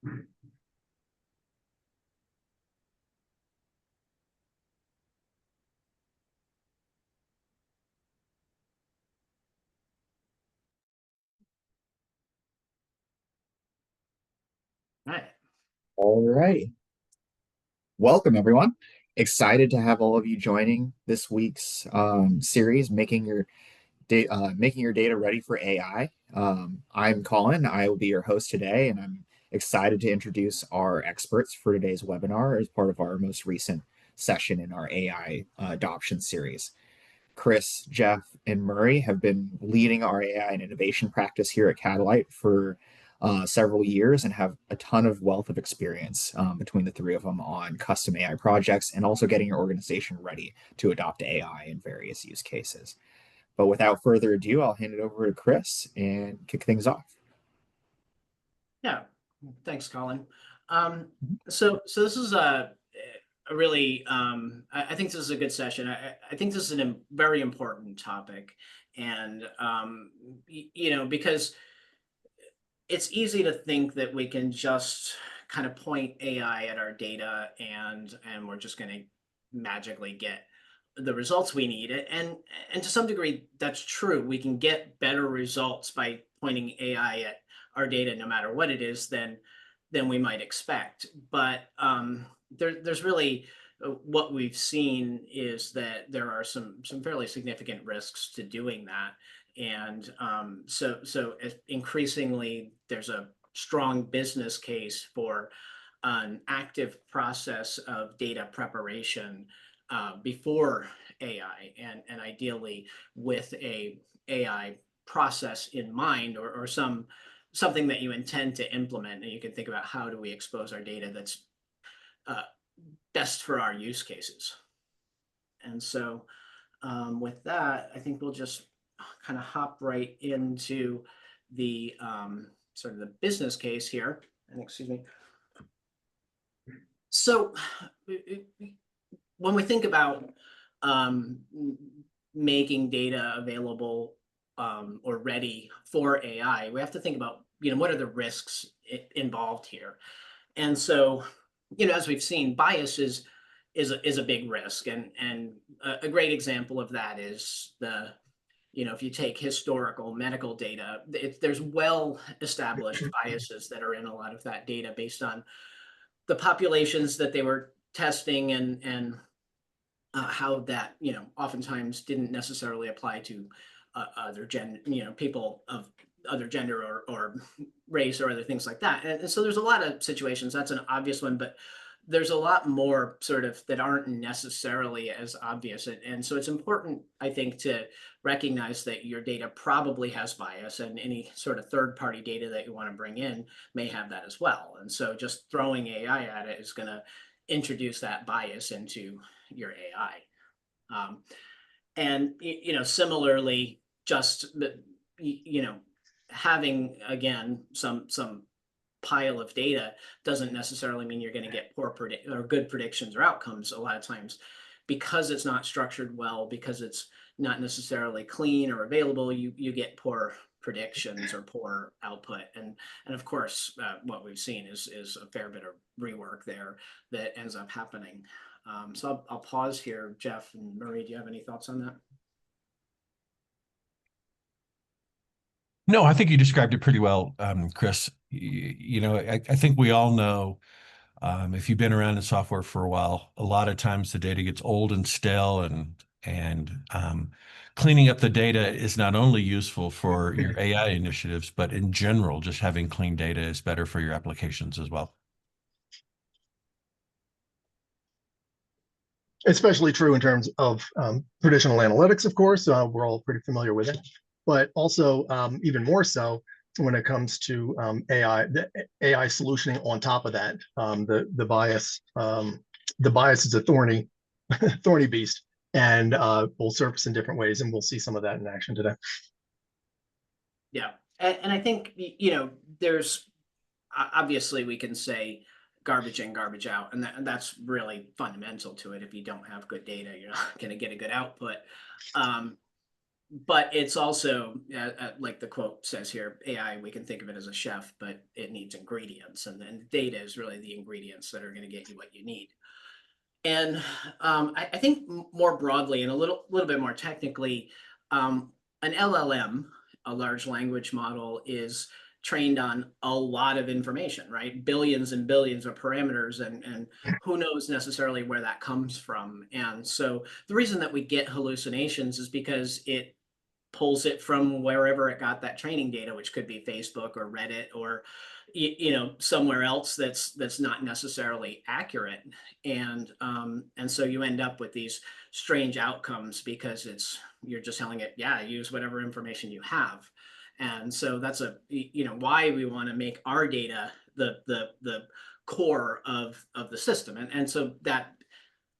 Right. All right. Welcome, everyone. Excited to have all of you joining this week's series, making your data ready for AI. I'm Colin. I will be your host today, and I'm excited to introduce our experts for today's webinar as part of our most recent session in our AI adoption series. Chris, Jeff, and Murray have been leading our AI and innovation practice here at Catalyte for several years and have a ton of wealth of experience between the three of them on custom AI projects and also getting your organization ready to adopt AI in various use cases. But without further ado, I'll hand it over to Chris and kick things off. Yeah. Thanks, Colin. So this is a really, I think this is a good session. I think this is a very important topic. And, because it's easy to think that we can just kind of point AI at our data and we're just going to magically get the results we need. And to some degree, that's true. We can get better results by pointing AI at our data, no matter what it is, than we might expect. But there's really what we've seen is that there are some fairly significant risks to doing that. And so increasingly, there's a strong business case for an active process of data preparation before AI, and ideally with a AI process in mind, or something that you intend to implement. And you can think about, how do we expose our data that's uh, best for our use cases? And so with that, I think we'll just kind of hop right into the sort of the business case here. And excuse me. So when we think about um, making data available or ready for AI, we have to think about, what are the risks involved here? And so, as we've seen, bias is a big risk, and a great example of that is if you take historical medical data, there's well established biases that are in a lot of that data based on the populations that they were testing, and how that oftentimes didn't necessarily apply to other people of other gender or race or other things like that. And so there's a lot of situations. That's an obvious one, but there's a lot more sort of that aren't necessarily as obvious. And so it's important, I think, to recognize that your data probably has bias, and any sort of third-party data that you want to bring in may have that as well. And so just throwing AI at it is going to introduce that bias into your AI. And similarly, just having, again, some pile of data doesn't necessarily mean you're going to get poor or good predictions or outcomes. A lot of times, because it's not structured well, because it's not necessarily clean or available, you get poor predictions or poor output. And of course, what we've seen is a fair bit of rework there that ends up happening. So I'll pause here. Jeff and Murray, do you have any thoughts on that? No, I think you described it pretty well, Chris. I think we all know, if you've been around in software for a while, a lot of times the data gets old and stale, and cleaning up the data is not only useful for your AI initiatives, but in general, just having clean data is better for your applications as well. Especially true in terms of traditional analytics, of course. We're all pretty familiar with it, but also even more so when it comes to AI, the AI solutioning on top of that. The bias is a thorny beast, and will surface in different ways, and we'll see some of that in action today. Yeah, and I think there's obviously, we can say garbage in, garbage out, and that's really fundamental to it. If you don't have good data, you're not going to get a good output. but it's also, like the quote says here, AI, we can think of it as a chef, but it needs ingredients. And then data is really the ingredients that are going to get you what you need. And I think more broadly and a little bit more technically, an LLM, a large language model, is trained on a lot of information, right? Billions and billions of parameters, and who knows necessarily where that comes from. And so the reason that we get hallucinations is because it pulls it from wherever it got that training data, which could be Facebook or Reddit or somewhere else that's not necessarily accurate, and so you end up with these strange outcomes because you're just telling it, yeah, use whatever information you have. And so that's why we want to make our data the core of the system, and so that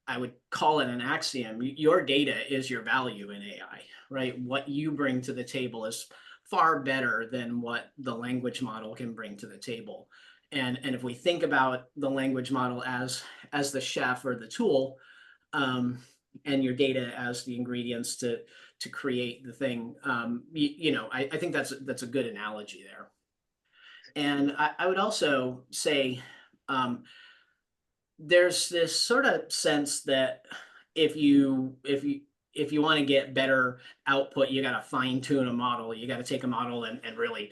I would call it an axiom. Your data is your value in AI, right? What you bring to the table is far better than what the language model can bring to the table. And if we think about the language model as the chef or the tool, and your data as the ingredients to create the thing, I think that's a good analogy there. And I would also say, there's this sort of sense that if you want to get better output, you got to fine tune a model. You got to take a model and really,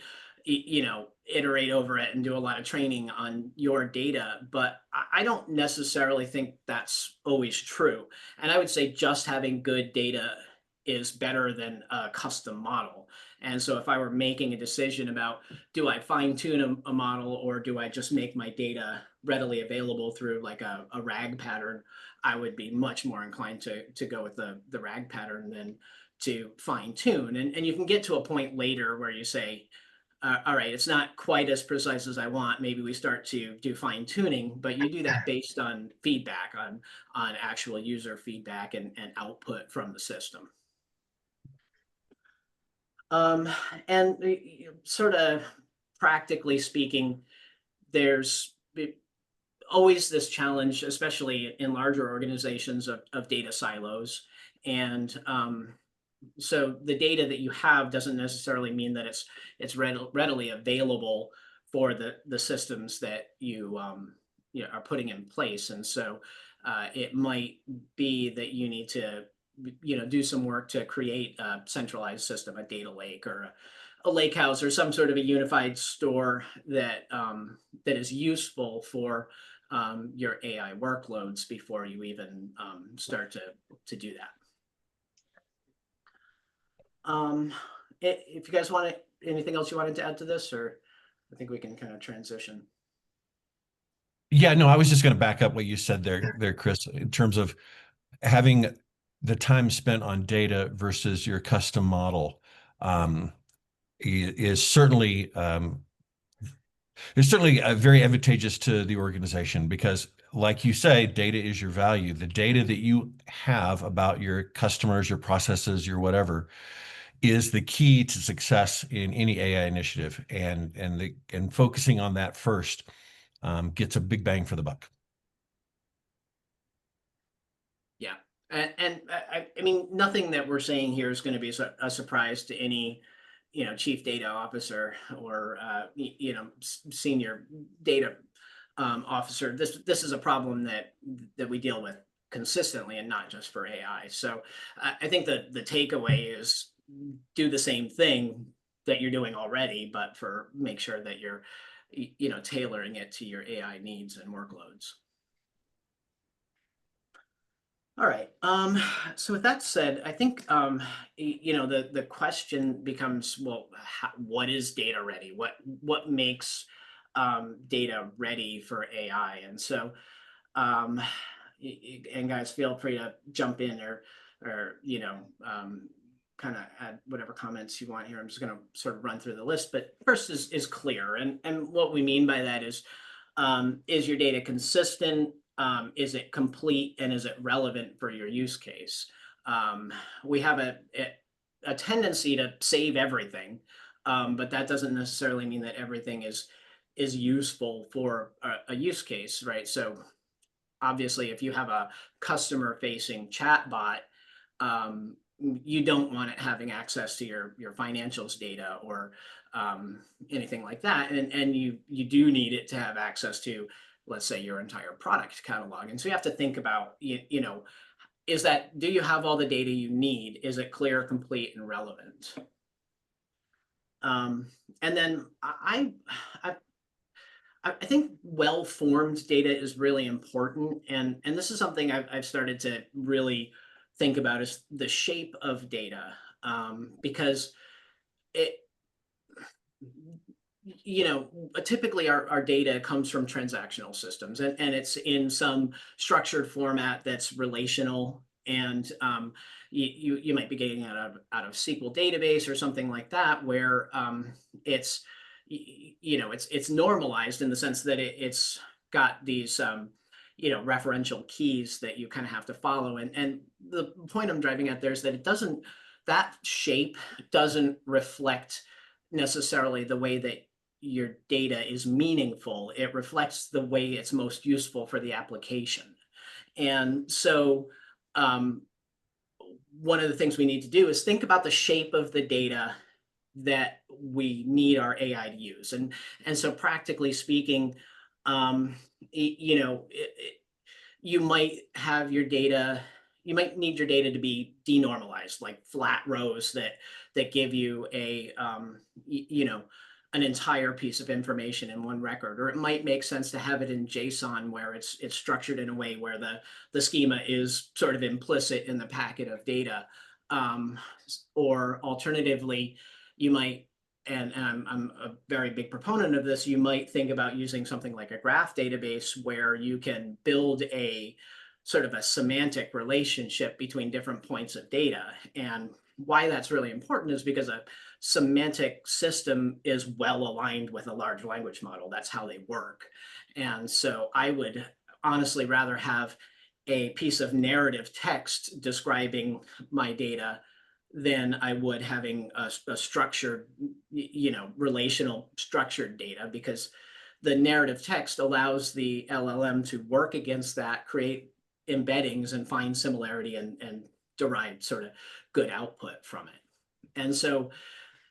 iterate over it and do a lot of training on your data. But I don't necessarily think that's always true. And I would say just having good data is better than a custom model. And so if I were making a decision about, do I fine tune a model, or do I just make my data readily available through like a RAG pattern, I would be much more inclined to go with the RAG pattern than to fine tune. And you can get to a point later where you say, all right, it's not quite as precise as I want. Maybe we start to do fine tuning, but you do that based on feedback, on actual user feedback and output from the system. And sort of practically speaking, there's always this challenge, especially in larger organizations, of data silos. And so the data that you have doesn't necessarily mean that it's readily available for the systems that you are putting in place. And so it might be that you need to do some work to create a centralized system, a data lake or a lake house, or some sort of a unified store that is useful for your AI workloads before you even start to do that. If you guys want anything else you wanted to add to this, or I think we can kind of transition. Yeah, no, I was just going to back up what you said there, Chris, in terms of having the time spent on data versus your custom model is certainly very advantageous to the organization, because like you say, data is your value. The data that you have about your customers, your processes, your whatever, is the key to success in any AI initiative, and focusing on that first gets a big bang for the buck. Yeah, and I mean, nothing that we're saying here is going to be a surprise to any chief data officer or senior data officer. This is a problem that we deal with consistently, and not just for AI. So I think that the takeaway is do the same thing that you're doing already, but make sure that you're tailoring it to your AI needs and workloads. All right. So with that said, I think the question becomes, well, what is data ready? What makes data ready for AI? And so, and guys, feel free to jump in or kind of add whatever comments you want here. I'm just going to sort of run through the list, but first is clear, and what we mean by that is your data consistent? Is it complete, and is it relevant for your use case? We have a tendency to save everything, but that doesn't necessarily mean that everything is useful for a use case, right? So obviously, if you have a customer-facing chatbot, you don't want it having access to your financials data or anything like that. And you do need it to have access to, let's say, your entire product catalog. And so you have to think about, you know, do you have all the data you need? Is it clear, complete, and relevant? And then I think well-formed data is really important. And this is something I've started to really think about, is the shape of data. Because it, you know, typically our data comes from transactional systems, and it's in some structured format that's relational. And you might be getting it out of SQL database or something like that, where it's it's normalized in the sense that it's got these referential keys that you kind of have to follow. And the point I'm driving at there is that that shape doesn't reflect necessarily the way that your data is meaningful. It reflects the way it's most useful for the application. And so one of the things we need to do is think about the shape of the data that we need our AI to use. And so practically speaking, you might have your data, you might need your data to be denormalized, like flat rows that give you an entire piece of information in one record. Or it might make sense to have it in JSON, where it's structured in a way where the schema is sort of implicit in the packet of data. Or alternatively, you might, and I'm a very big proponent of this, you might think about using something like a graph database, where you can build a sort of a semantic relationship between different points of data. And why that's really important is because a semantic system is well aligned with a large language model. That's how they work. And so I would honestly rather have a piece of narrative text describing my data than I would having a structured, relational structured data, because the narrative text allows the LLM to work against that, create embeddings, and find similarity and derive sort of good output from it. And so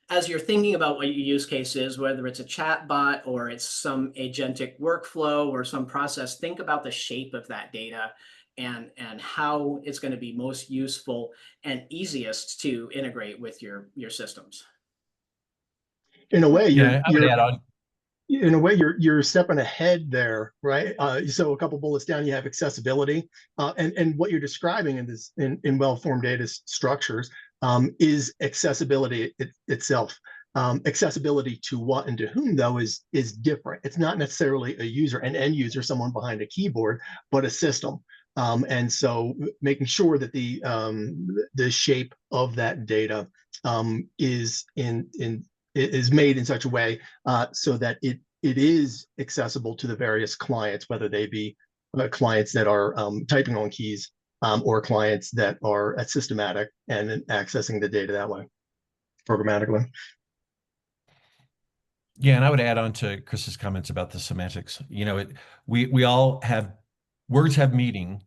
as you're thinking about what your use case is, whether it's a chat bot or it's some agentic workflow or some process, think about the shape of that data and how it's going to be most useful and easiest to integrate with your systems. In a way, I would add on. in a way, you're stepping ahead there, right? So a couple bullets down, you have accessibility, and what you're describing in well-formed data structures is accessibility itself. Accessibility to what and to whom, though, is different. It's not necessarily an end user, someone behind a keyboard, but a system. And so making sure that the shape of that data is made in such a way so that it is accessible to the various clients, whether they be clients that are typing on keys or clients that are systematic and accessing the data that way, programmatically. Yeah, and I would add on to Chris's comments about the semantics. We all have words have meaning,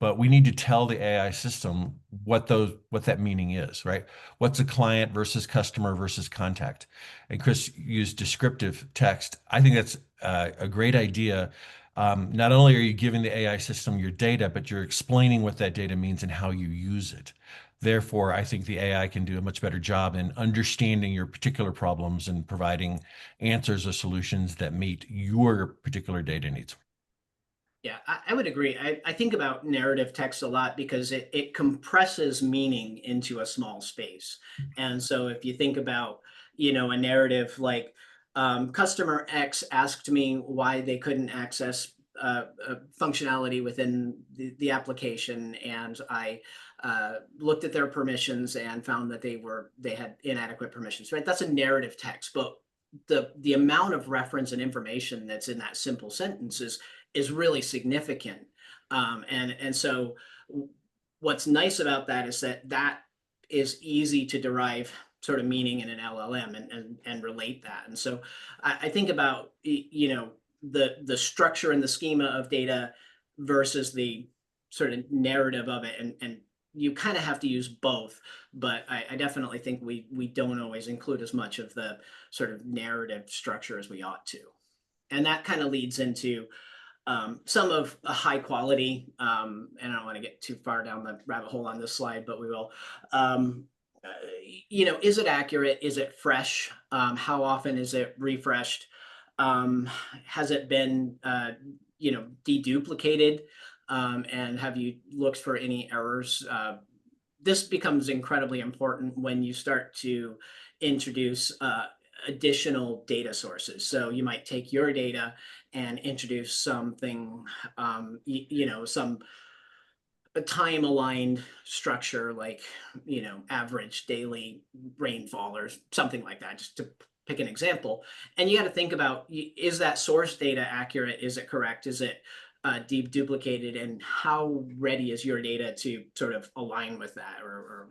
but we need to tell the AI system what that meaning is, right? What's a client versus customer versus contact? And Chris used descriptive text. I think that's a great idea. Not only are you giving the AI system your data, but you're explaining what that data means and how you use it. Therefore, I think the AI can do a much better job in understanding your particular problems and providing answers or solutions that meet your particular data needs. Yeah, I would agree. I think about narrative text a lot because it compresses meaning into a small space. And so if you think about, a narrative like customer X asked me why they couldn't access functionality within the application, and I looked at their permissions and found that they had inadequate permissions, right? That's a narrative text, but the amount of reference and information that's in that simple sentence is really significant. And so what's nice about that is that is easy to derive sort of meaning in an LLM and relate that. And so I think about, the structure and the schema of data versus the sort of narrative of it, and you kind of have to use both, but I definitely think we don't always include as much of the sort of narrative structure as we ought to. And that kind of leads into some of a high quality, and I don't want to get too far down the rabbit hole on this slide, but we will. Uh, is it accurate? Is it fresh? How often is it refreshed? Has it been, deduplicated? And have you looked for any errors? This becomes incredibly important when you start to introduce additional data sources. So you might take your data and introduce something, some a time aligned structure like, average daily rainfall or something like that, just to pick an example. And you got to think about, is that source data accurate? Is it correct? Is it deep duplicated? And how ready is your data to sort of align with that or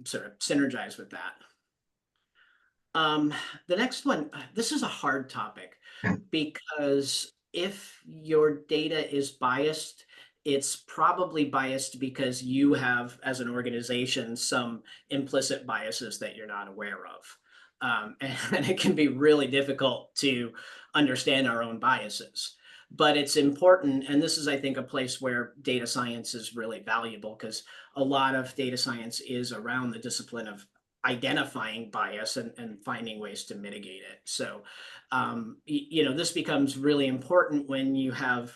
sort of synergize with that? The next one, this is a hard topic because if your data is biased, it's probably biased because you have, as an organization, some implicit biases that you're not aware of. And it can be really difficult to understand our own biases. But it's important, and this is, I think, a place where data science is really valuable because a lot of data science is around the discipline of identifying bias and finding ways to mitigate it. So, this becomes really important when you have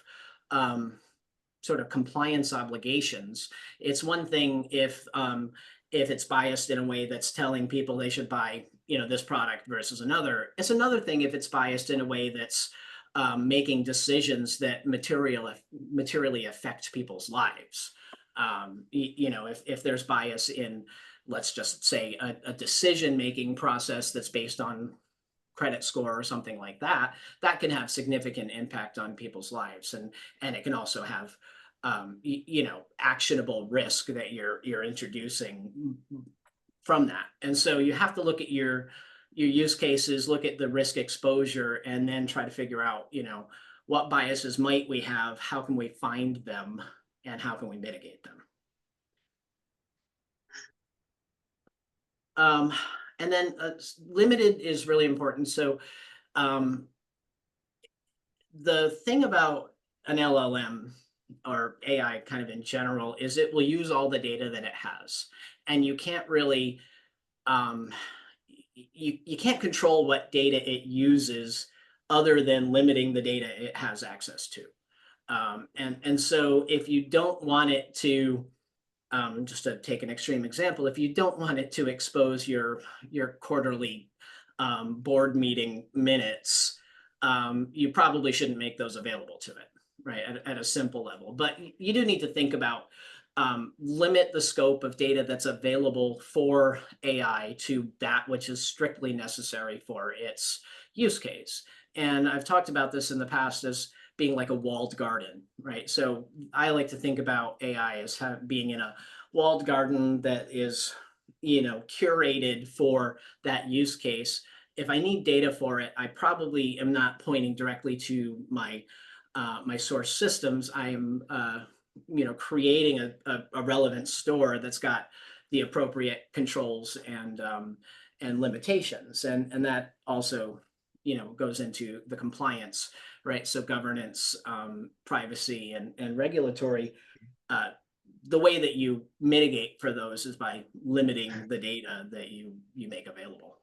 sort of compliance obligations. It's one thing if it's biased in a way that's telling people they should buy, this product versus another. It's another thing if it's biased in a way that's making decisions that materially affect people's lives. If there's bias in, let's just say, a decision-making process that's based on credit score or something like that, that can have significant impact on people's lives. And it can also have, actionable risk that you're introducing from that. And so you have to look at your use cases, look at the risk exposure, and then try to figure out, what biases might we have, how can we find them, and how can we mitigate them. And then limited is really important. So the thing about an LLM or AI kind of in general is it will use all the data that it has. And you can't really, you can't control what data it uses other than limiting the data it has access to. And so if you don't want it to, just to take an extreme example, if you don't want it to expose your quarterly board meeting minutes, you probably shouldn't make those available to it, right, at a simple level. But you do need to think about limit the scope of data that's available for AI to that which is strictly necessary for its use case. And I've talked about this in the past as being like a walled garden, right? So I like to think about AI as being in a walled garden that is, curated for that use case. If I need data for it, I probably am not pointing directly to my source systems. I am, creating a relevant store that's got the appropriate controls and limitations, and that also, goes into the compliance, right? So governance, privacy, and regulatory. The way that you mitigate for those is by limiting the data that you make available.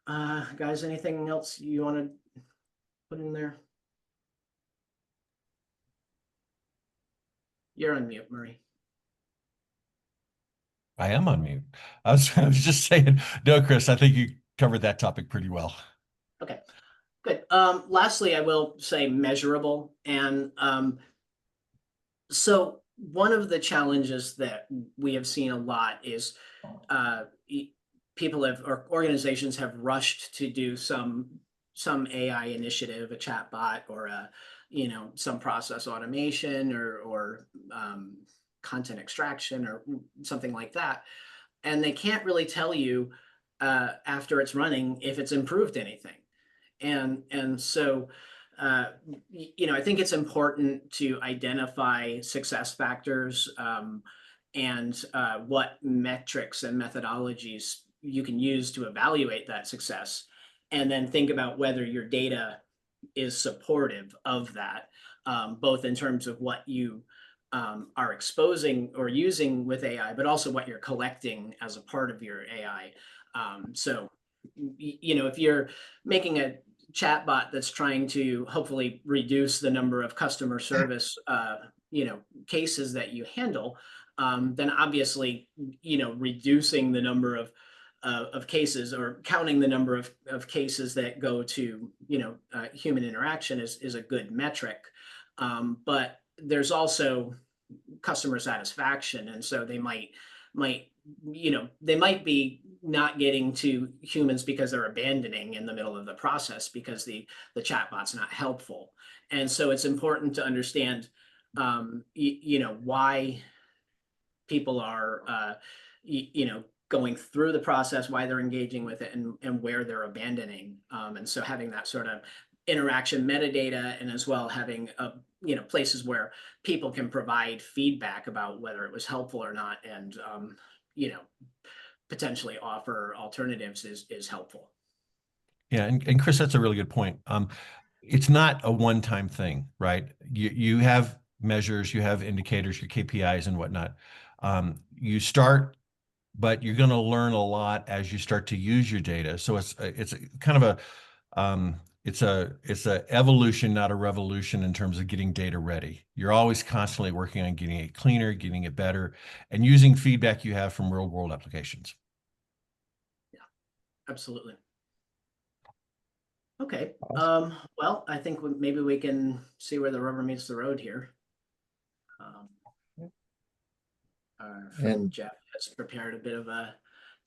Guys, anything else you want to put in there? You're on mute, Murray. I am on mute. I was just saying, no, Chris, I think you covered that topic pretty well. Okay, good. Lastly, I will say measurable. And so one of the challenges that we have seen a lot is people have, or organizations have rushed to do some AI initiative, a chatbot or some process automation or content extraction or something like that. And they can't really tell you after it's running if it's improved anything. And so I think it's important to identify success factors, and what metrics and methodologies you can use to evaluate that success, and then think about whether your data is supportive of that, both in terms of what you are exposing or using with AI, but also what you're collecting as a part of your AI. So, if you're making a chatbot that's trying to hopefully reduce the number of customer service, cases that you handle, then obviously, reducing the number of cases, or counting the number of cases that go to, human interaction is a good metric. But there's also customer satisfaction, and so they might be not getting to humans because they're abandoning in the middle of the process because the chatbot's not helpful. And so it's important to understand, why people are, going through the process, why they're engaging with it, and where they're abandoning. And so having that sort of interaction metadata, and as well having places where people can provide feedback about whether it was helpful or not, and potentially offer alternatives is helpful. Yeah, and Chris, that's a really good point. It's not a one-time thing, right? You have measures, you have indicators, your KPIs and whatnot. You start, but you're going to learn a lot as you start to use your data. So it's kind of it's a evolution, not a revolution, in terms of getting data ready. You're always constantly working on getting it cleaner, getting it better, and using feedback you have from real world applications. Yeah, absolutely. Okay. Well, I think maybe we can see where the rubber meets the road here. Our friend Jeff has prepared a bit of a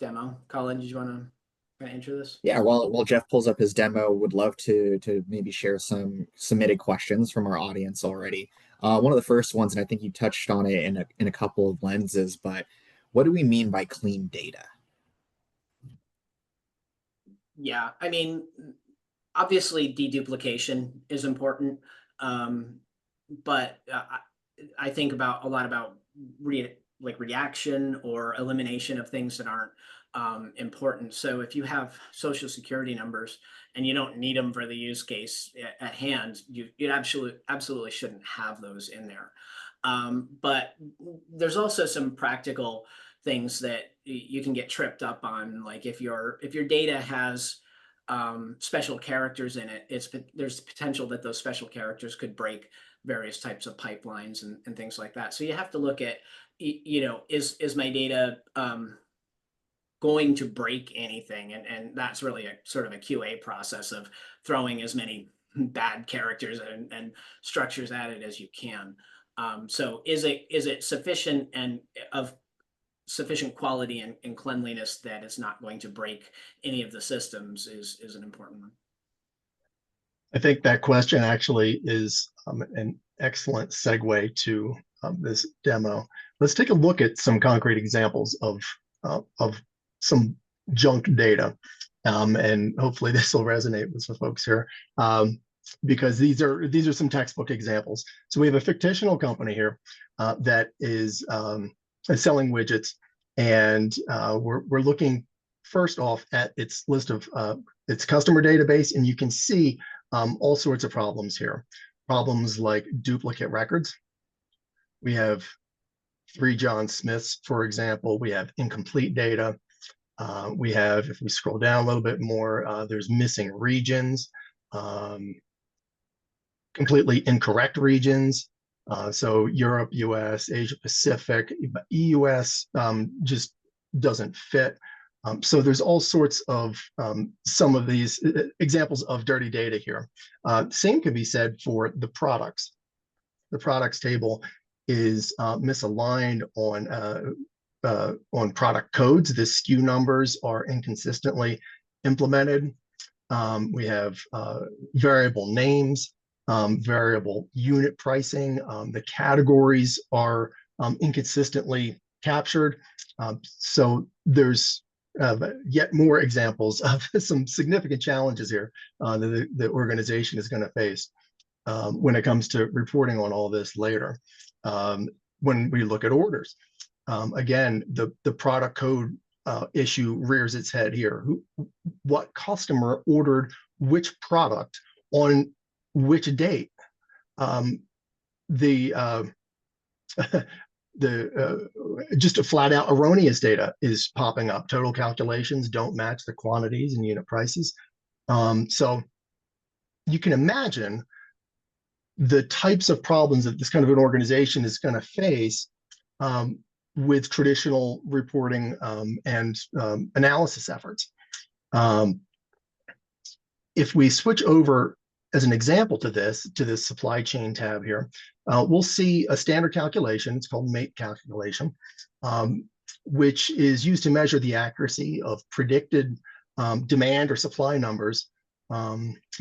demo. Colin, did you want to enter this? Yeah, while Jeff pulls up his demo, would love to maybe share some submitted questions from our audience already. One of the first ones, and I think you touched on it in a couple of lenses, but what do we mean by clean data? Yeah, I mean, obviously deduplication is important, but I think a lot about reaction or elimination of things that aren't important. So if you have social security numbers and you don't need them for the use case at hand, you absolutely shouldn't have those in there. But there's also some practical things that you can get tripped up on, like if your data has special characters in it, there's potential that those special characters could break various types of pipelines and things like that. So you have to look at, is my data going to break anything? And that's really a sort of a QA process of throwing as many bad characters and structures at it as you can. So is it sufficient and of sufficient quality and cleanliness that it's not going to break any of the systems is an important one. I think that question actually is an excellent segue to this demo. Let's take a look at some concrete examples of some junk data, and hopefully this will resonate with some folks here, because these are some textbook examples. So we have a fictional company here that is selling widgets, and we're looking first off at its list of its customer database, and you can see all sorts of problems here. Problems like duplicate records. We have 3 John Smiths, for example. We have incomplete data. We have, if we scroll down a little bit more, there's missing regions, completely incorrect regions. So Europe, US, Asia Pacific, EUS just doesn't fit. So there's all sorts of some of these examples of dirty data here. Same could be said for the products. The products table is misaligned on product codes. The SKU numbers are inconsistently implemented. We have variable names, variable unit pricing. The categories are inconsistently captured. So there's yet more examples of some significant challenges here that the organization is going to face when it comes to reporting on all this later. When we look at orders, again, the product code issue rears its head here. What customer ordered which product on which date? Just a flat out erroneous data is popping up. Total calculations don't match the quantities and unit prices. So you can imagine the types of problems that this kind of an organization is going to face with traditional reporting and analysis efforts. If we switch over as an example to this supply chain tab here, we'll see a standard calculation. It's called MATE calculation, which is used to measure the accuracy of predicted demand or supply numbers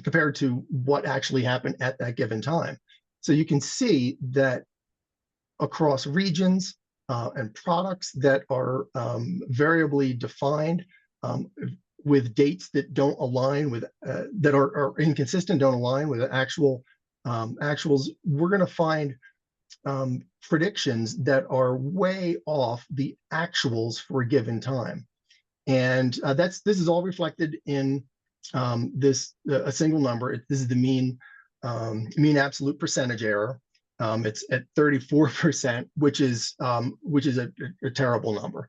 compared to what actually happened at that given time. So you can see that across regions and products that are variably defined with dates that don't align with, that are inconsistent, don't align with actuals, we're going to find predictions that are way off the actuals for a given time. And this is all reflected in a single number. This is the mean absolute percentage error. It's at 34%, which is a terrible number.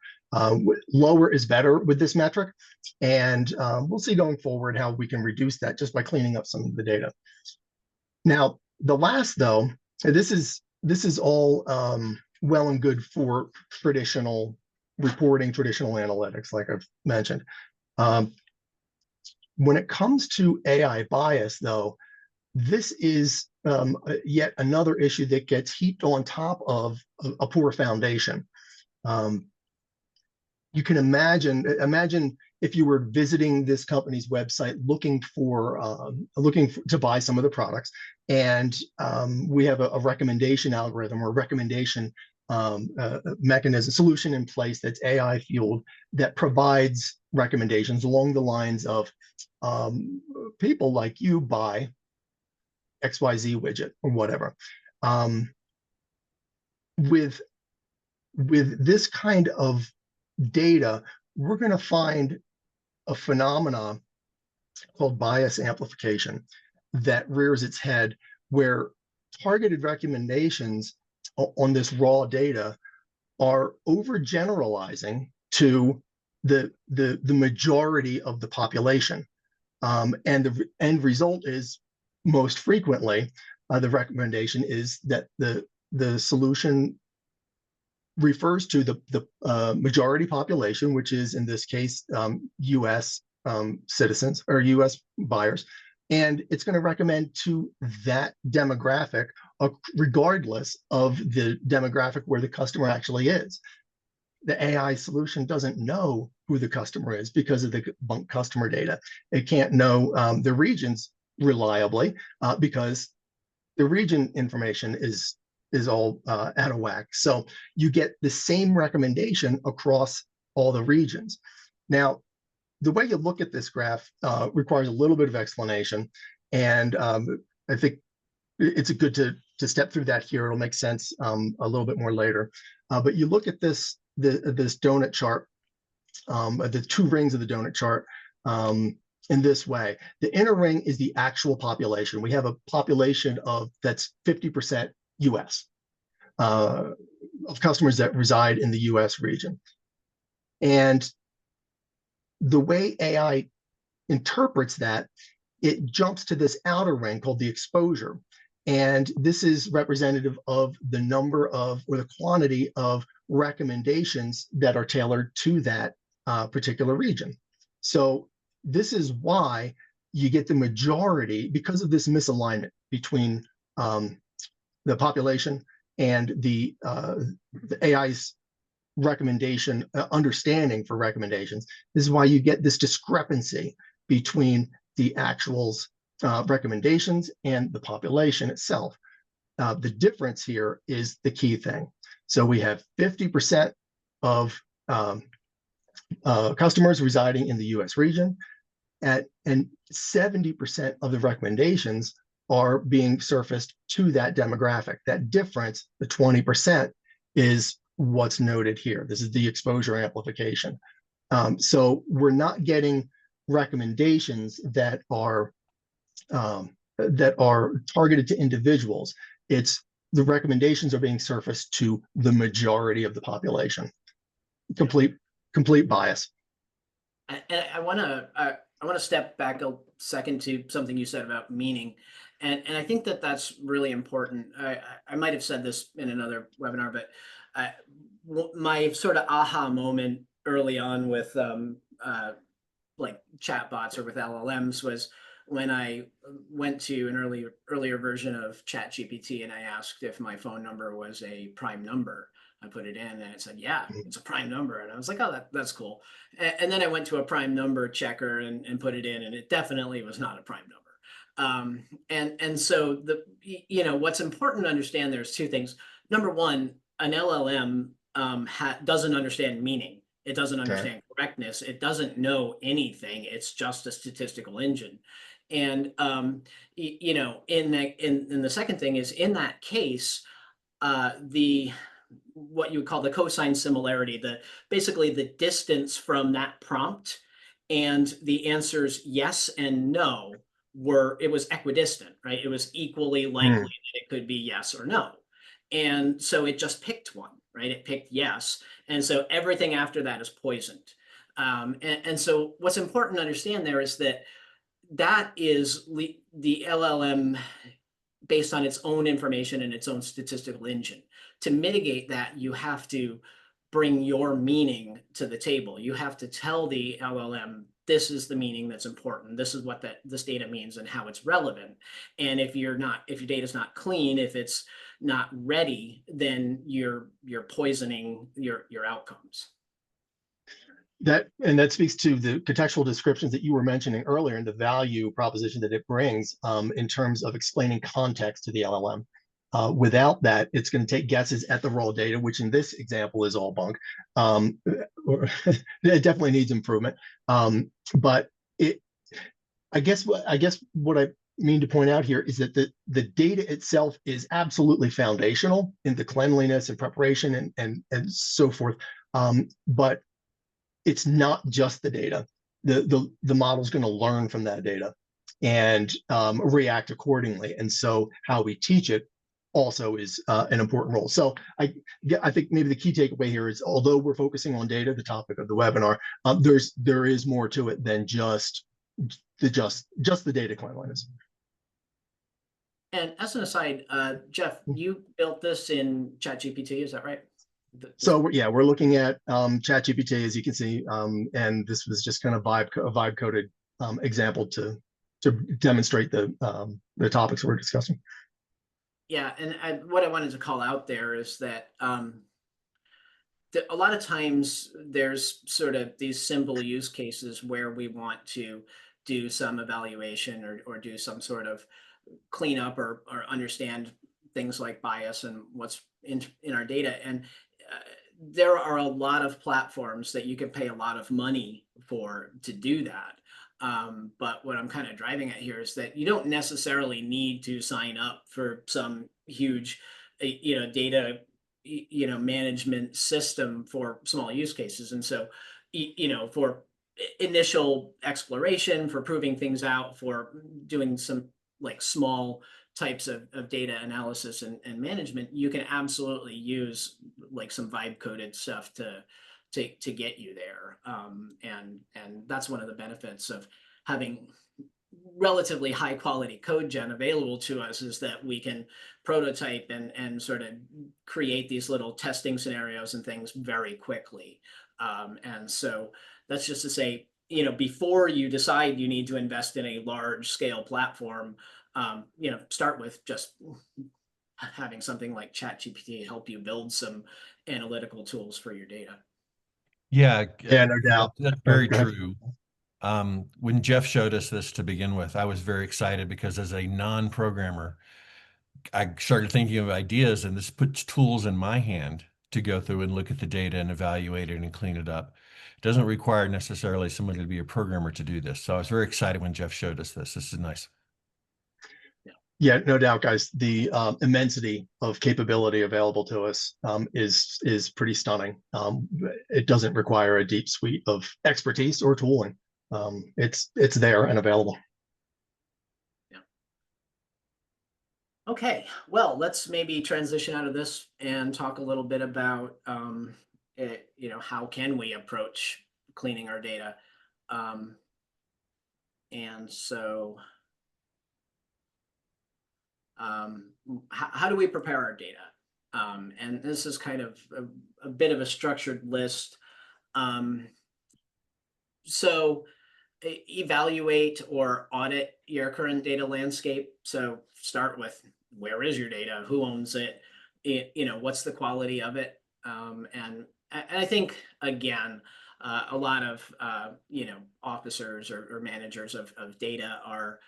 Lower is better with this metric, and we'll see going forward how we can reduce that just by cleaning up some of the data. Now, the last though, this is all well and good for traditional reporting, traditional analytics, like I've mentioned. When it comes to AI bias, though, this is yet another issue that gets heaped on top of a poor foundation. You can imagine if you were visiting this company's website looking to buy some of the products, and we have a recommendation algorithm or recommendation mechanism solution in place that's AI fueled, that provides recommendations along the lines of people like you buy XYZ widget or whatever. With this kind of data, we're going to find a phenomenon called bias amplification that rears its head, where targeted recommendations on this raw data are overgeneralizing to the majority of the population. And the end result is, most frequently, the recommendation is that the solution refers to the majority population, which is in this case U.S. Citizens or U.S. buyers, and it's going to recommend to that demographic regardless of the demographic where the customer actually is. The AI solution doesn't know who the customer is because of the bunk customer data. It can't know the regions reliably because the region information is all out of whack. So you get the same recommendation across all the regions. Now, the way you look at this graph requires a little bit of explanation, and I think it's good to step through that here. It'll make sense a little bit more later. But you look at this donut chart, the two rings of the donut chart, in this way. The inner ring is the actual population. We have a population that's 50% US, of customers that reside in the US region. And the way AI interprets that, it jumps to this outer ring called the exposure. And this is representative of the number of, or the quantity of recommendations that are tailored to that particular region. So this is why you get the majority, because of this misalignment between the population and the AI's recommendation, understanding for recommendations. This is why you get this discrepancy between the actuals recommendations and the population itself. The difference here is the key thing. So we have 50% of customers residing in the US region. And 70% of the recommendations are being surfaced to that demographic. That difference, the 20%, is what's noted here. This is the exposure amplification. So we're not getting recommendations that are targeted to individuals. It's the recommendations are being surfaced to the majority of the population. Complete bias. And I want to step back a second to something you said about meaning, and I think that that's really important. I might have said this in another webinar, but my sort of aha moment early on with like chatbots or with LLMs was when I went to an earlier version of ChatGPT and I asked if my phone number was a prime number. I put it in and it said, yeah, it's a prime number. And I was like, oh, that's cool. And then I went to a prime number checker and put it in, and it definitely was not a prime number. And so what's important to understand, there's two things. Number one, an LLM doesn't understand meaning. It doesn't understand correctness. It doesn't know anything. It's just a statistical engine. And in the second thing is, in that case, what you would call the cosine similarity, basically the distance from that prompt and the answers yes and no it was equidistant, right? It was equally likely that it could be yes or no. And so it just picked one, right? It picked yes. And so everything after that is poisoned. And so what's important to understand there is that is the LLM based on its own information and its own statistical engine. To mitigate that, you have to bring your meaning to the table. You have to tell the LLM, this is the meaning that's important. This is what this data means and how it's relevant. And if your data is not clean, if it's not ready, then you're poisoning your outcomes. That speaks to the contextual descriptions that you were mentioning earlier and the value proposition that it brings in terms of explaining context to the LLM. Without that, it's going to take guesses at the raw data, which in this example is all bunk. It definitely needs improvement. But I guess what I mean to point out here is that the data itself is absolutely foundational in the cleanliness and preparation and so forth. But it's not just the data. The model's going to learn from that data and react accordingly. And so how we teach it also is an important role. So I think maybe the key takeaway here is, although we're focusing on data, the topic of the webinar, there is more to it than just the data cleanliness. And as an aside, Jeff, you built this in ChatGPT, is that right? So yeah, we're looking at ChatGPT, as you can see, and this was just kind of a vibe coded example to demonstrate the topics we're discussing. Yeah, and what I wanted to call out there is that a lot of times there's sort of these simple use cases where we want to do some evaluation or do some sort of cleanup or understand things like bias and what's in our data. And there are a lot of platforms that you can pay a lot of money for to do that. But what I'm kind of driving at here is that you don't necessarily need to sign up for some huge, data, management system for small use cases. And so, for initial exploration, for proving things out, for doing some like small types of data analysis and management, you can absolutely use like some vibe coded stuff to get you there. And that's one of the benefits of having relatively high quality code gen available to us, is that we can prototype and sort of create these little testing scenarios and things very quickly. And so that's just to say, before you decide you need to invest in a large scale platform, start with just having something like ChatGPT help you build some analytical tools for your data. Yeah, no doubt. That's very true. When Jeff showed us this to begin with, I was very excited because as a non-programmer, I started thinking of ideas, and this puts tools in my hand to go through and look at the data and evaluate it and clean it up. It doesn't require necessarily someone to be a programmer to do this. So I was very excited when Jeff showed us this. This is nice. Yeah, no doubt, guys. The immensity of capability available to us is pretty stunning. It doesn't require a deep suite of expertise or tooling. It's there and available. Yeah. Okay, well, let's maybe transition out of this and talk a little bit about how can we approach cleaning our data. And so how do we prepare our data? And this is kind of a bit of a structured list. So evaluate or audit your current data landscape. So start with, where is your data? Who owns it? What's the quality of it? And I think, again, a lot of officers or managers of data are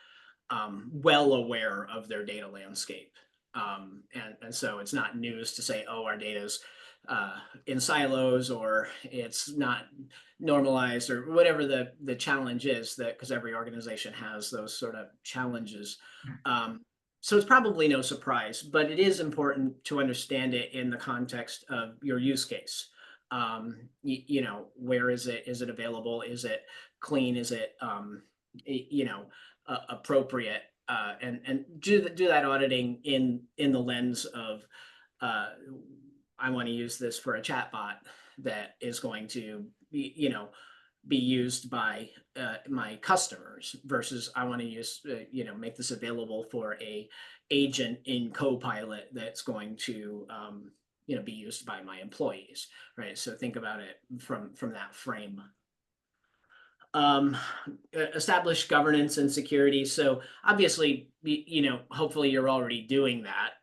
well aware of their data landscape. And so it's not news to say, oh, our data's in silos, or it's not normalized, or whatever the challenge is, that because every organization has those sort of challenges. So it's probably no surprise, but it is important to understand it in the context of your use case. Where is it? Is it available? Is it clean? Is it appropriate? And do that auditing in the lens of I want to use this for a chatbot that is going to be used by my customers, versus I want to use make this available for a agent in Copilot that's going to be used by my employees, right? So think about it from that frame. Establish governance and security. So obviously, hopefully you're already doing that.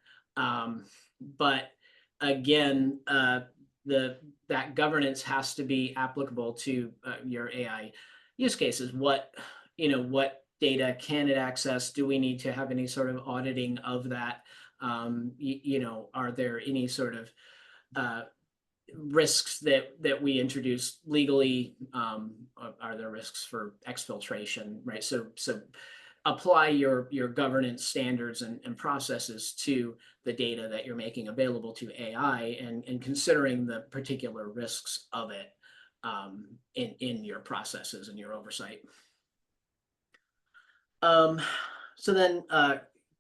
But again, that governance has to be applicable to your AI use cases. What data can it access? Do we need to have any sort of auditing of that? Are there any sort of risks that we introduce legally? Are there risks for exfiltration, right? So apply your governance standards and processes to the data that you're making available to AI, and considering the particular risks of it in your processes and your oversight. So then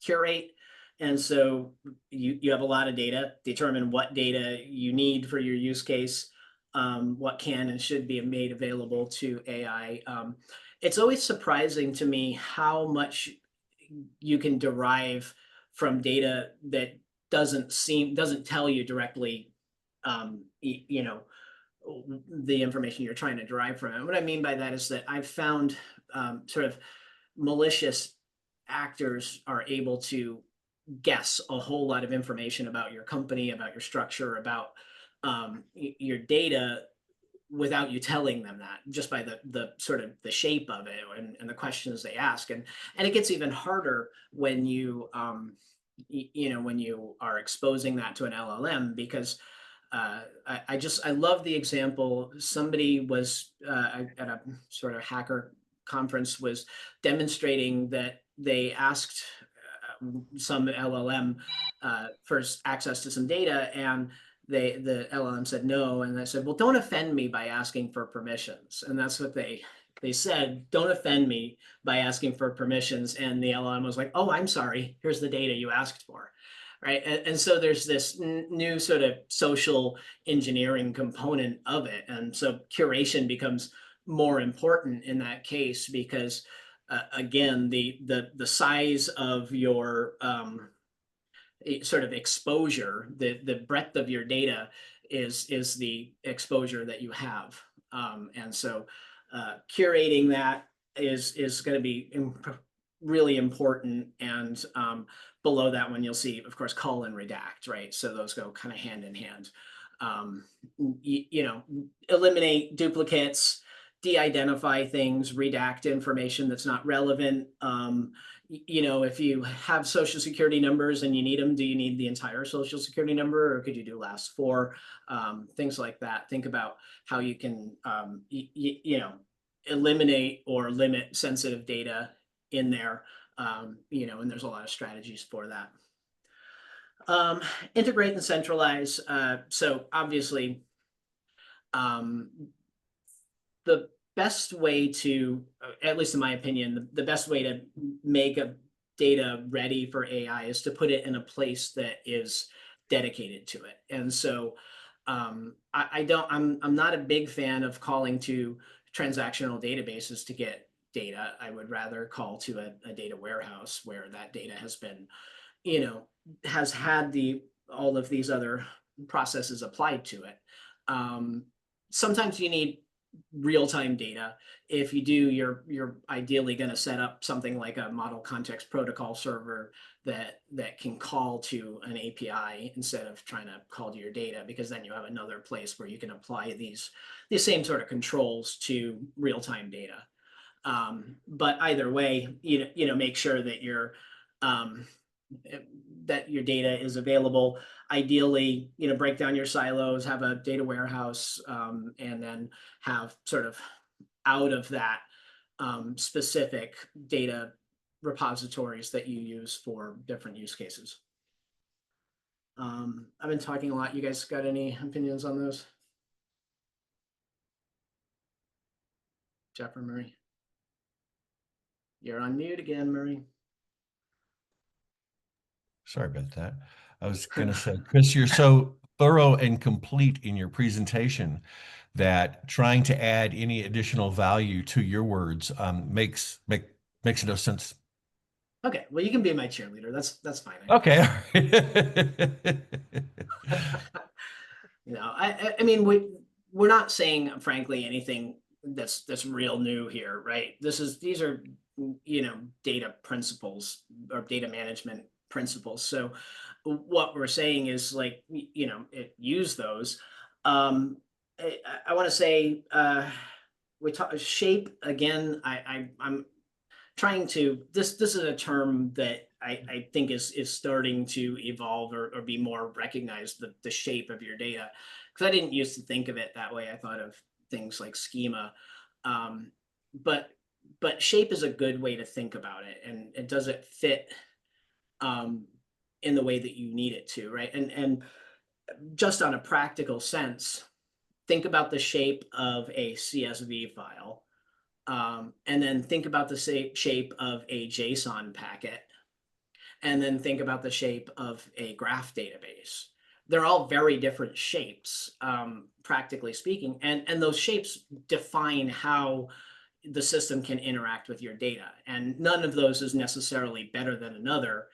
curate. And so you have a lot of data. Determine what data you need for your use case, what can and should be made available to AI. It's always surprising to me how much you can derive from data that doesn't tell you directly, the information you're trying to derive from it. And what I mean by that is that I've found sort of malicious actors are able to guess a whole lot of information about your company, about your structure, about your data, without you telling them that, just by the sort of the shape of it and the questions they ask. And it gets even harder when you when you are exposing that to an LLM, because I love the example. Somebody was at a sort of hacker conference, was demonstrating that they asked some LLM for access to some data, and the LLM said no, and they said, well, don't offend me by asking for permissions. And that's what they said, don't offend me by asking for permissions. And the LLM was like, oh, I'm sorry, here's the data you asked for, right? And so there's this new sort of social engineering component of it. And so curation becomes more important in that case, because again, the size of your sort of exposure, the breadth of your data is the exposure that you have, and so curating that is going to be really important. And below that one, you'll see, of course, cull and redact, right? So those go kind of hand in hand. Eliminate duplicates, de-identify things, redact information that's not relevant. you know, if you have social security numbers and you need them, do you need the entire social security number, or could you do last four? Things like that. Think about how you can, you know, eliminate or limit sensitive data in there, you know, and there's a lot of strategies for that. Integrate and centralize. So obviously, the best way to, at least in my opinion, the best way to make a data ready for AI is to put it in a place that is dedicated to it. And so I'm not a big fan of calling to transactional databases to get data. I would rather call to a data warehouse where that data has been, you know, has had all of these other processes applied to it. Sometimes you need real-time data. If you do, you're ideally going to set up something like a model context protocol server that can call to an API instead of trying to call to your data, because then you have another place where you can apply these same sort of controls to real-time data. But either way, you know, make sure that that your data is available. Ideally, you know, break down your silos, have a data warehouse, and then have sort of out of that specific data repositories that you use for different use cases. I've been talking a lot. You guys got any opinions on those? Jeff or Murray? You're on mute again, Murray. Sorry about that. I was going to say, Chris, you're so thorough and complete in your presentation that trying to add any additional value to your words makes no sense. Okay, well, you can be my cheerleader. That's fine. Okay. You know, I mean, we're not saying, frankly, anything that's real new here, right? These are, you know, data principles or data management principles. So what we're saying is, like, you know, use those. I want to say we talk shape again. I'm trying to, this is a term that I think is starting to evolve or be more recognized, the shape of your data, because I didn't used to think of it that way. I thought of things like schema, but shape is a good way to think about it, and does it fit in the way that you need it to, right? And just on a practical sense, think about the shape of a CSV file. And then think about the shape of a JSON packet, and then think about the shape of a graph database. They're all very different shapes, practically speaking, and those shapes define how the system can interact with your data. And none of those is necessarily better than another.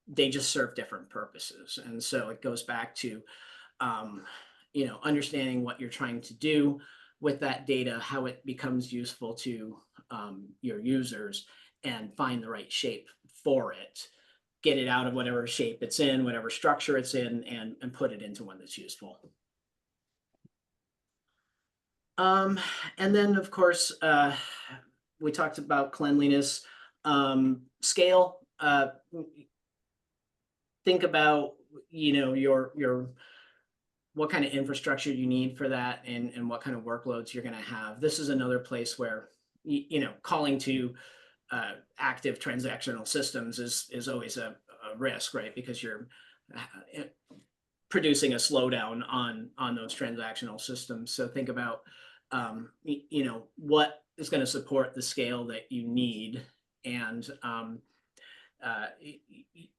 They just serve different purposes. And so it goes back to, you know, understanding what you're trying to do with that data, how it becomes useful to your users, and find the right shape for it. Get it out of whatever shape it's in, whatever structure it's in, and put it into one that's useful. And then, of course, we talked about cleanliness, scale. Think about, you know, what kind of infrastructure you need for that, and what kind of workloads you're going to have. This is another place where, you know, calling to active transactional systems is always a risk, right? Because you're producing a slowdown on those transactional systems. So think about, you know, what is going to support the scale that you need, and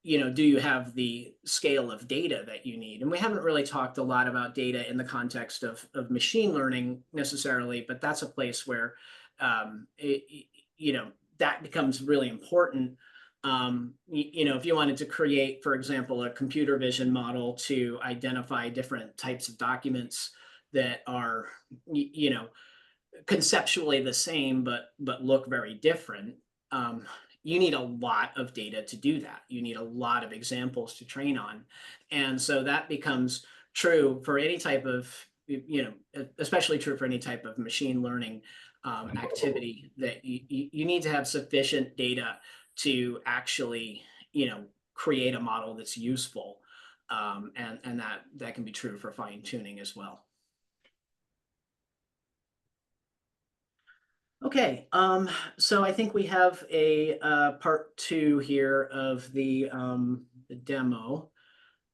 you know, do you have the scale of data that you need? And we haven't really talked a lot about data in the context of machine learning necessarily, but that's a place where, you know, that becomes really important. You know, if you wanted to create, for example, a computer vision model to identify different types of documents that are, you know, conceptually the same, but look very different, you need a lot of data to do that. You need a lot of examples to train on. And so that becomes true for any type of, you know, especially true for any type of machine learning activity, that you need to have sufficient data to actually, create a model that's useful. And that can be true for fine tuning as well. Okay, so I think we have a part 2 here of the demo.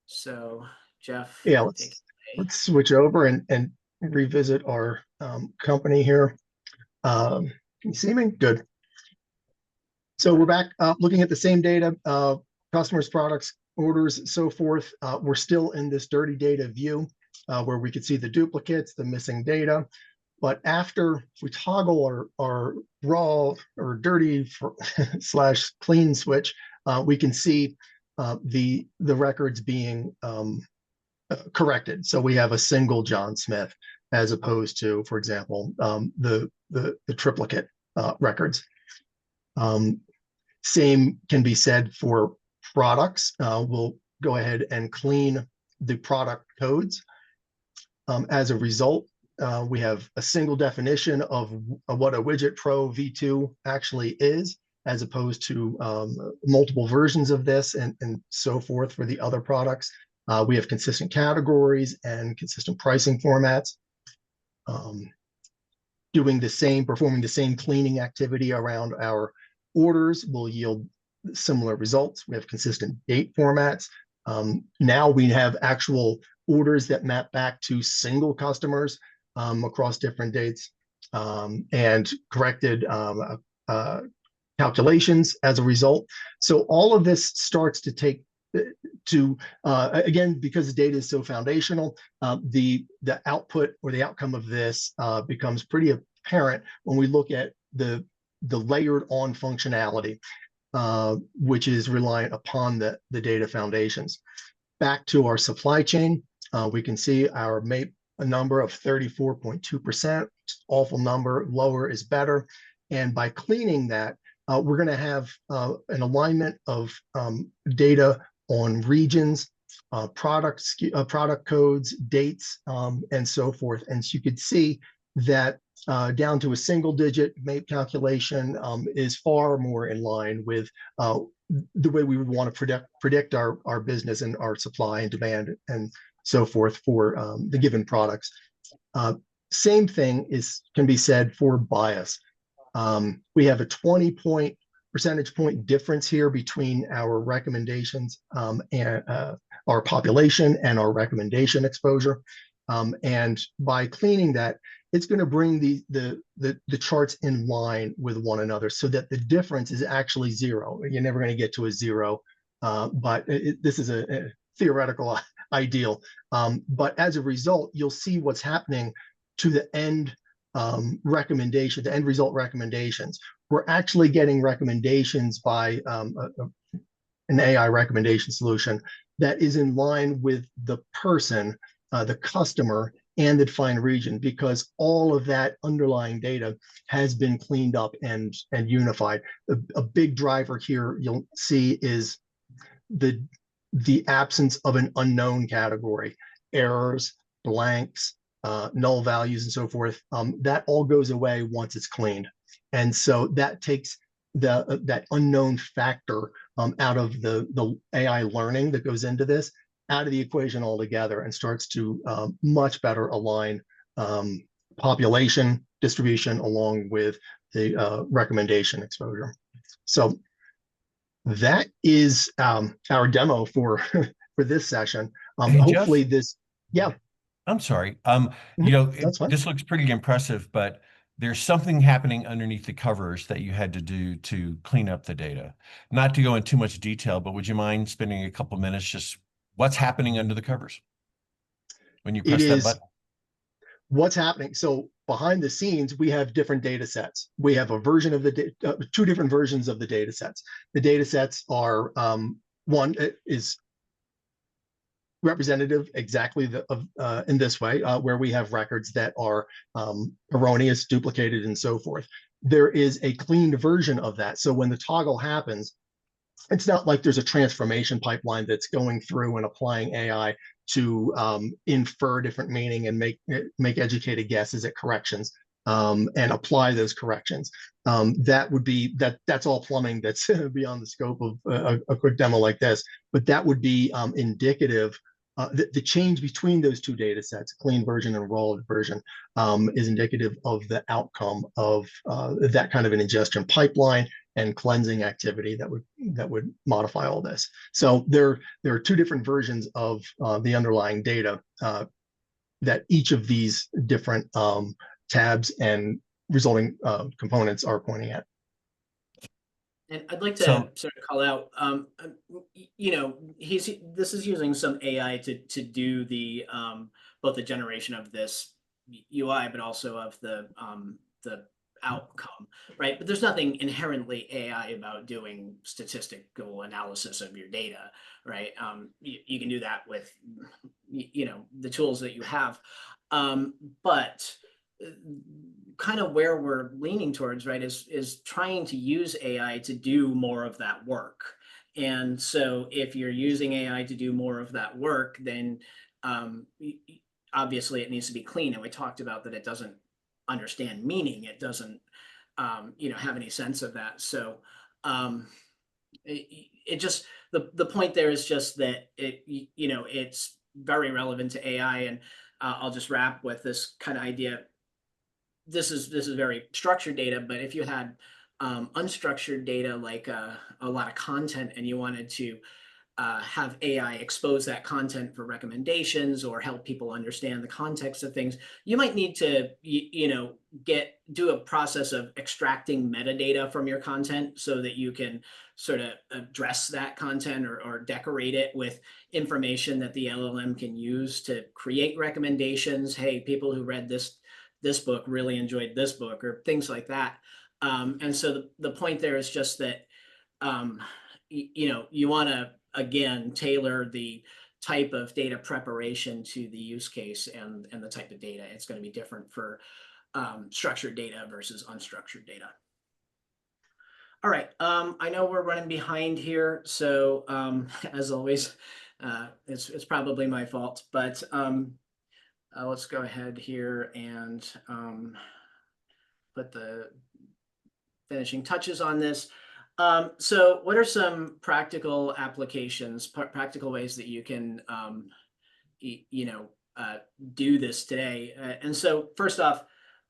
So Jeff, Yeah, take it away. let's switch over and revisit our company here. Can you see me? Good. So we're back looking at the same data, customers, products, orders, so forth. We're still in this dirty data view where we could see the duplicates, the missing data. But after we toggle our raw or dirty slash clean switch, we can see the records being corrected. So we have a single John Smith as opposed to, for example, the triplicate records. Same can be said for products. We'll go ahead and clean the product codes. As a result, we have a single definition of what a Widget Pro V2 actually is, as opposed to multiple versions of this and so forth for the other products. We have consistent categories and consistent pricing formats. Doing the same, performing the same cleaning activity around our orders will yield similar results. We have consistent date formats. Now we have actual orders that map back to single customers across different dates and corrected calculations as a result. So all of this starts to take again, because the data is so foundational, the output or the outcome of this becomes pretty apparent when we look at the layered on functionality, which is reliant upon the data foundations. Back to our supply chain, we can see our MAPE a number of 34.2%, awful number, lower is better. And by cleaning that, we're going to have an alignment of data on regions, product codes, dates, and so forth. And so you could see that down to a single digit MAPE calculation is far more in line with the way we would want to predict our business and our supply and demand and so forth for the given products. Same thing can be said for bias. We have a 20 percentage point difference here between our recommendations and our population and our recommendation exposure. And by cleaning that, it's going to bring the charts in line with one another so that the difference is actually zero. You're never going to get to a zero, but this is a theoretical ideal. But as a result, you'll see what's happening to the end recommendation, the end result recommendations. We're actually getting recommendations by an AI recommendation solution that is in line with the person, the customer, and the defined region, because all of that underlying data has been cleaned up and unified. A big driver here you'll see is the absence of an unknown category, errors, blanks, null values, and so forth. That all goes away once it's cleaned. And so that takes that unknown factor out of the AI learning that goes into this out of the equation altogether and starts to much better align population distribution along with the recommendation exposure. So that is our demo for this session. Hey, hopefully Jeff? this, yeah. I'm sorry. That's fine. This looks pretty impressive, but there's something happening underneath the covers that you had to do to clean up the data. Not to go in too much detail, but would you mind spending a couple minutes just what's happening under the covers when you press that button? What's happening? So behind the scenes, we have different data sets. We have a version of two different versions of the data sets. The data sets are one is representative exactly in this way, where we have records that are erroneous, duplicated, and so forth. There is a cleaned version of that. So when the toggle happens, it's not like there's a transformation pipeline that's going through and applying AI to infer different meaning and make educated guesses at corrections. and apply those corrections. That would be that's all plumbing that's beyond the scope of a quick demo like this, but that would be indicative. The change between those two data sets, clean version and raw version, is indicative of the outcome of that kind of an ingestion pipeline and cleansing activity that would modify all this. So there are two different versions of the underlying data that each of these different tabs and resulting components are pointing at. And I'd like to So- sort of call out, you know, this is using some AI to do the both the generation of this UI, but also of the outcome, right? But there's nothing inherently AI about doing statistical analysis of your data, right? You can do that with, you know, the tools that you have, but kind of where we're leaning towards, right, is trying to use AI to do more of that work. And so if you're using AI to do more of that work, then obviously it needs to be clean. And we talked about that it doesn't understand meaning. It doesn't, you know, have any sense of that. So it just, the point there is just that you know, it's very relevant to AI. And I'll just wrap with this kind of idea. This is very structured data, but if you had unstructured data, like a lot of content, and you wanted to have AI expose that content for recommendations or help people understand the context of things, you might need to, you know, do a process of extracting metadata from your content so that you can sort of address that content or decorate it with information that the LLM can use to create recommendations. Hey, people who read this book really enjoyed this book, or things like that. And so the point there is just that, you know, you want to, again, tailor the type of data preparation to the use case and the type of data. It's going to be different for structured data versus unstructured data. All right, I know we're running behind here, so as always, it's probably my fault, but let's go ahead here and put the finishing touches on this. So what are some practical applications, practical ways that you can, you know, do this today? And so first off,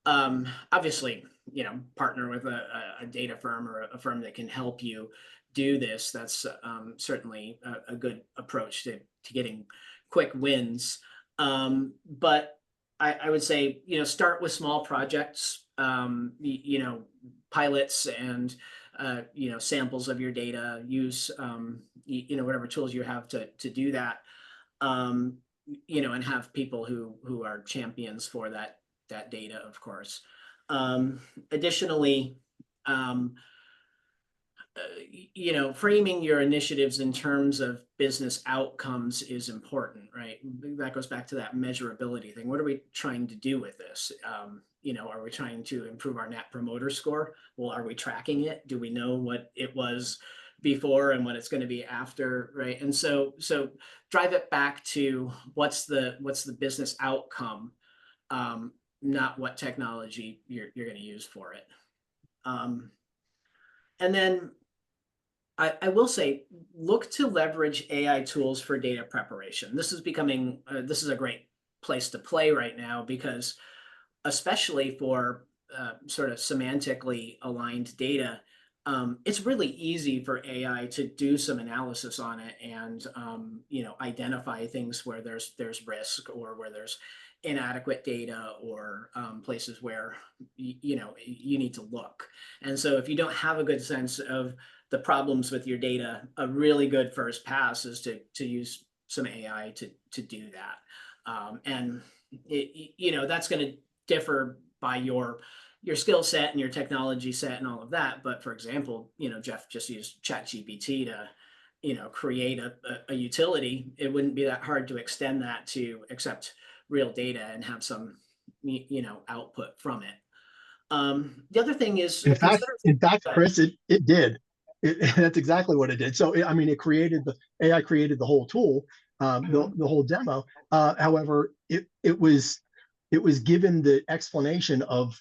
obviously, you know, partner with a data firm or a firm that can help you do this. That's certainly a good approach to getting quick wins. But I would say, you know, start with small projects, you know, pilots and, you know, samples of your data, use, you know, whatever tools you have to do that, you know, and have people who are champions for that data, of course. Additionally, you know, framing your initiatives in terms of business outcomes is important, right? That goes back to that measurability thing. What are we trying to do with this? You know, are we trying to improve our net promoter score? Well, are we tracking it? Do we know what it was before and what it's going to be after, right? And so drive it back to what's the business outcome, not what technology you're going to use for it. And then I will say, look to leverage AI tools for data preparation. This is becoming, this is a great place to play right now, because especially for sort of semantically aligned data, it's really easy for AI to do some analysis on it and, you know, identify things where there's risk or where there's inadequate data or places where, you know, you need to look. And so if you don't have a good sense of the problems with your data, a really good first pass is to use some AI to do that. And you know, that's going to differ by your skill set and your technology set and all of that. But for example, you know, Jeff just used ChatGPT to, you know, create a utility. It wouldn't be that hard to extend that to accept real data and have some, you know, output from it. The other thing is, in fact, Chris, it did. That's exactly what it did. So, I mean, AI created the whole tool, the whole demo. However, it was it was given the explanation of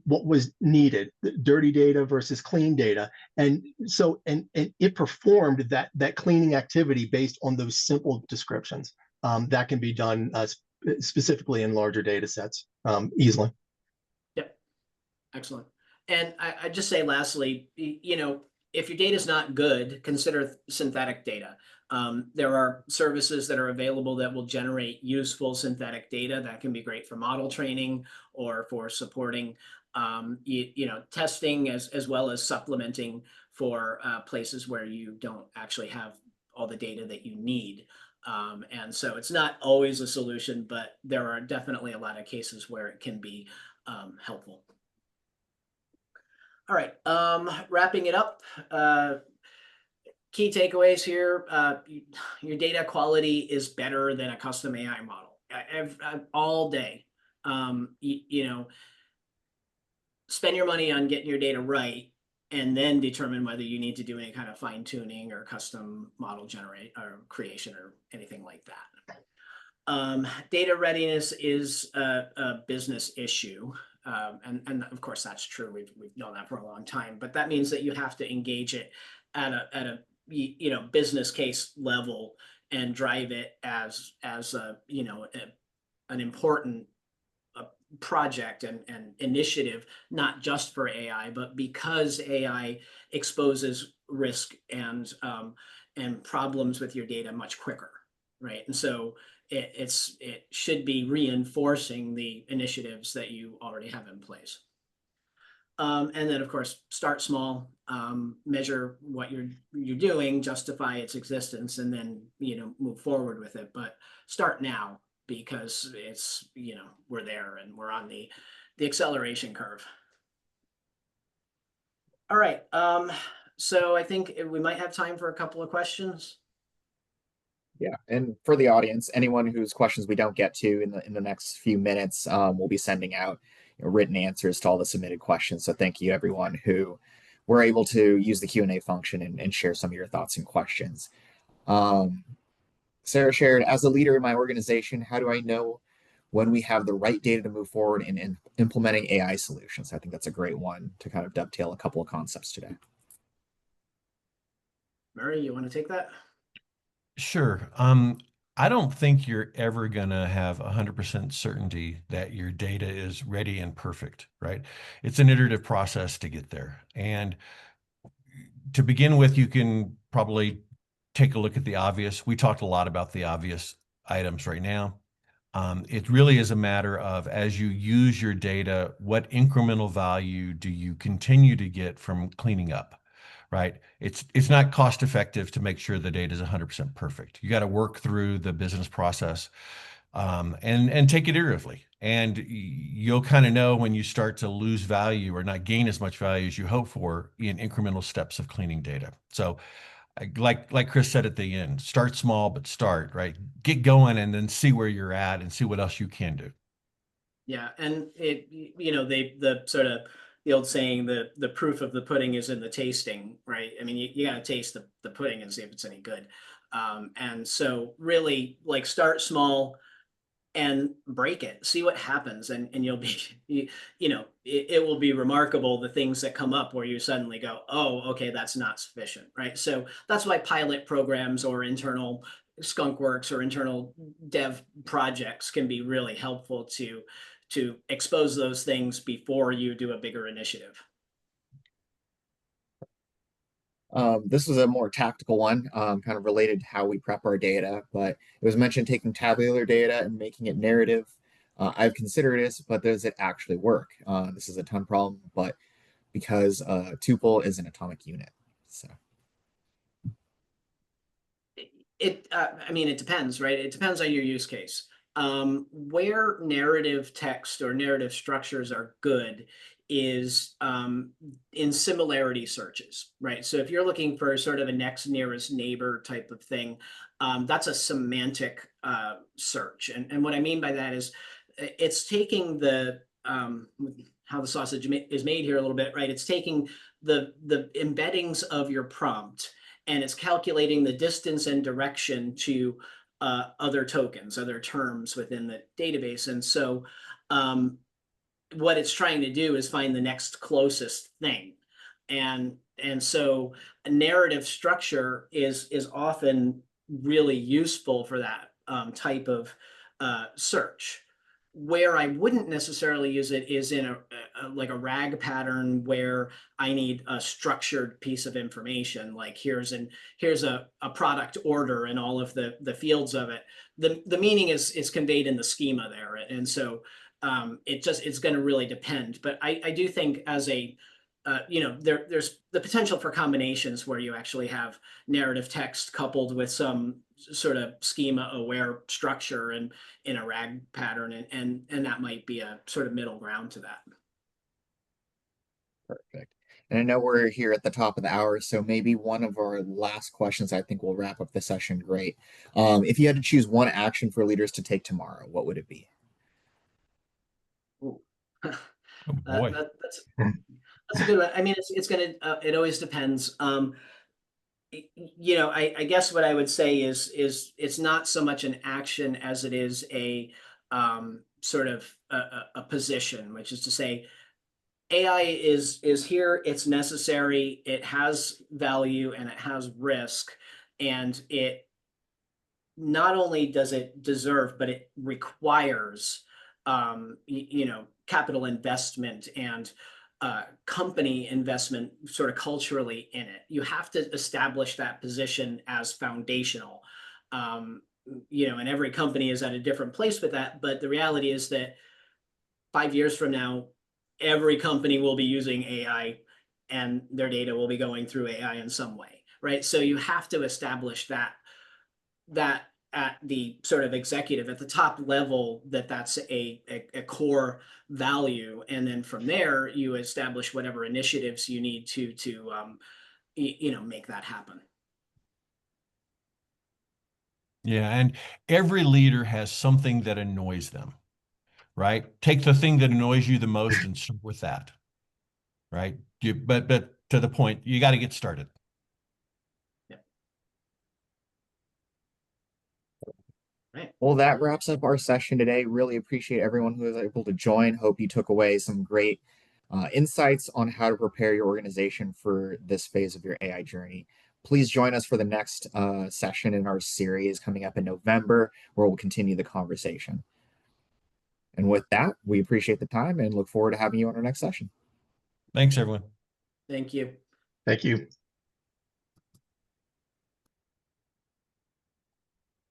what was needed, dirty data versus clean data. And so, and it performed that cleaning activity based on those simple descriptions. That can be done specifically in larger data sets easily. Yep. Excellent. And I just say lastly, you know, if your data is not good, consider synthetic data. There are services that are available that will generate useful synthetic data that can be great for model training or for supporting, you know, testing as well as supplementing for places where you don't actually have all the data that you need. And so it's not always a solution, but there are definitely a lot of cases where it can be helpful. All right, wrapping it up. Key takeaways here, your data quality is better than a custom AI model all day. You know, spend your money on getting your data right and then determine whether you need to do any kind of fine tuning or custom model generate or creation or anything like that. Data readiness is a business issue. And of course that's true. We've known that for a long time, but that means that you have to engage it at a you know, business case level and drive it as a, you know, an important project and initiative, not just for AI, but because AI exposes risk and problems with your data much quicker, right? And so it should be reinforcing the initiatives that you already have in place. And then of course, start small, measure what you're doing, justify its existence, and then, you know, move forward with it. But start now because it's, you know, we're there and we're on the acceleration curve. All right. So I think we might have time for a couple of questions. Yeah, and for the audience, anyone whose questions we don't get to in the next few minutes, we'll be sending out written answers to all the submitted questions. So thank you everyone who were able to use the Q&A function and share some of your thoughts and questions. Sarah shared, as a leader in my organization, how do I know when we have the right data to move forward in implementing AI solutions? I think that's a great one to kind of dovetail a couple of concepts today. Murray, you want to take that? Sure. I don't think you're ever going to have 100% certainty that your data is ready and perfect, right? It's an iterative process to get there. And to begin with, you can probably take a look at the obvious. We talked a lot about the obvious items right now. It really is a matter of, as you use your data, what incremental value do you continue to get from cleaning up? Right? It's not cost effective to make sure the data is 100% perfect. You got to work through the business process and take it iteratively. And you'll kind of know when you start to lose value or not gain as much value as you hope for in incremental steps of cleaning data. So like Chris said at the end, start small, but start, right? Get going and then see where you're at and see what else you can do. Yeah. And it, you know, the sort of the old saying, the proof of the pudding is in the tasting, right? I mean, you got to taste the pudding and see if it's any good. And so really like start small and break it, see what happens. And you'll be, you know, it will be remarkable the things that come up where you suddenly go, oh, okay, that's not sufficient, right? So that's why pilot programs or internal skunk works or internal dev projects can be really helpful to expose those things before you do a bigger initiative. This was a more tactical one, kind of related to how we prep our data, but it was mentioned taking tabular data and making it narrative. I've considered this, but does it actually work? This is a ton problem, but because tuple is an atomic unit. So I mean, it depends, right? It depends on your use case. Where narrative text or narrative structures are good is in similarity searches, right? So if you're looking for sort of a next nearest neighbor type of thing, that's a semantic search. And what I mean by that is it's taking the how the sausage is made here a little bit, right? It's taking the embeddings of your prompt and it's calculating the distance and direction to other tokens, other terms within the database. And so what it's trying to do is find the next closest thing. And so a narrative structure is often really useful for that type of search. Where I wouldn't necessarily use it is in like a RAG pattern where I need a structured piece of information, like here's a product order and all of the fields of it. The meaning is conveyed in the schema there, and so it's going to really depend. But I do think as a there's the potential for combinations where you actually have narrative text coupled with some sort of schema aware structure and in a RAG pattern, and that might be a sort of middle ground to that. Perfect. And I know we're here at the top of the hour, so maybe one of our last questions I think will wrap up the session great. If you had to choose one action for leaders to take tomorrow, what would it be? Oh boy. That's a good one. I mean, it's gonna it always depends. I guess what I would say is it's not so much an action as it is a sort of a position, which is to say AI is here, it's necessary, it has value, and it has risk, and it not only does it deserve, but it requires capital investment and company investment sort of culturally in it. You have to establish that position as foundational. And every company is at a different place with that, but the reality is that 5 years from now, every company will be using AI and their data will be going through AI in some way, right? So you have to establish that at the sort of executive at the top level that's a core value, and then from there you establish whatever initiatives you need to make that happen. Yeah, and every leader has something that annoys them, right? Take the thing that annoys you the most and start with that, right? But to the point, you got to get started. Right. Well, that wraps up our session today. Really appreciate everyone who was able to join. Hope you took away some great insights on how to prepare your organization for this phase of your AI journey. Please join us for the next session in our series coming up in November, where we'll continue the conversation. And with that, we appreciate the time and look forward to having you on our next session. Thanks, everyone. Thank you. Thank you.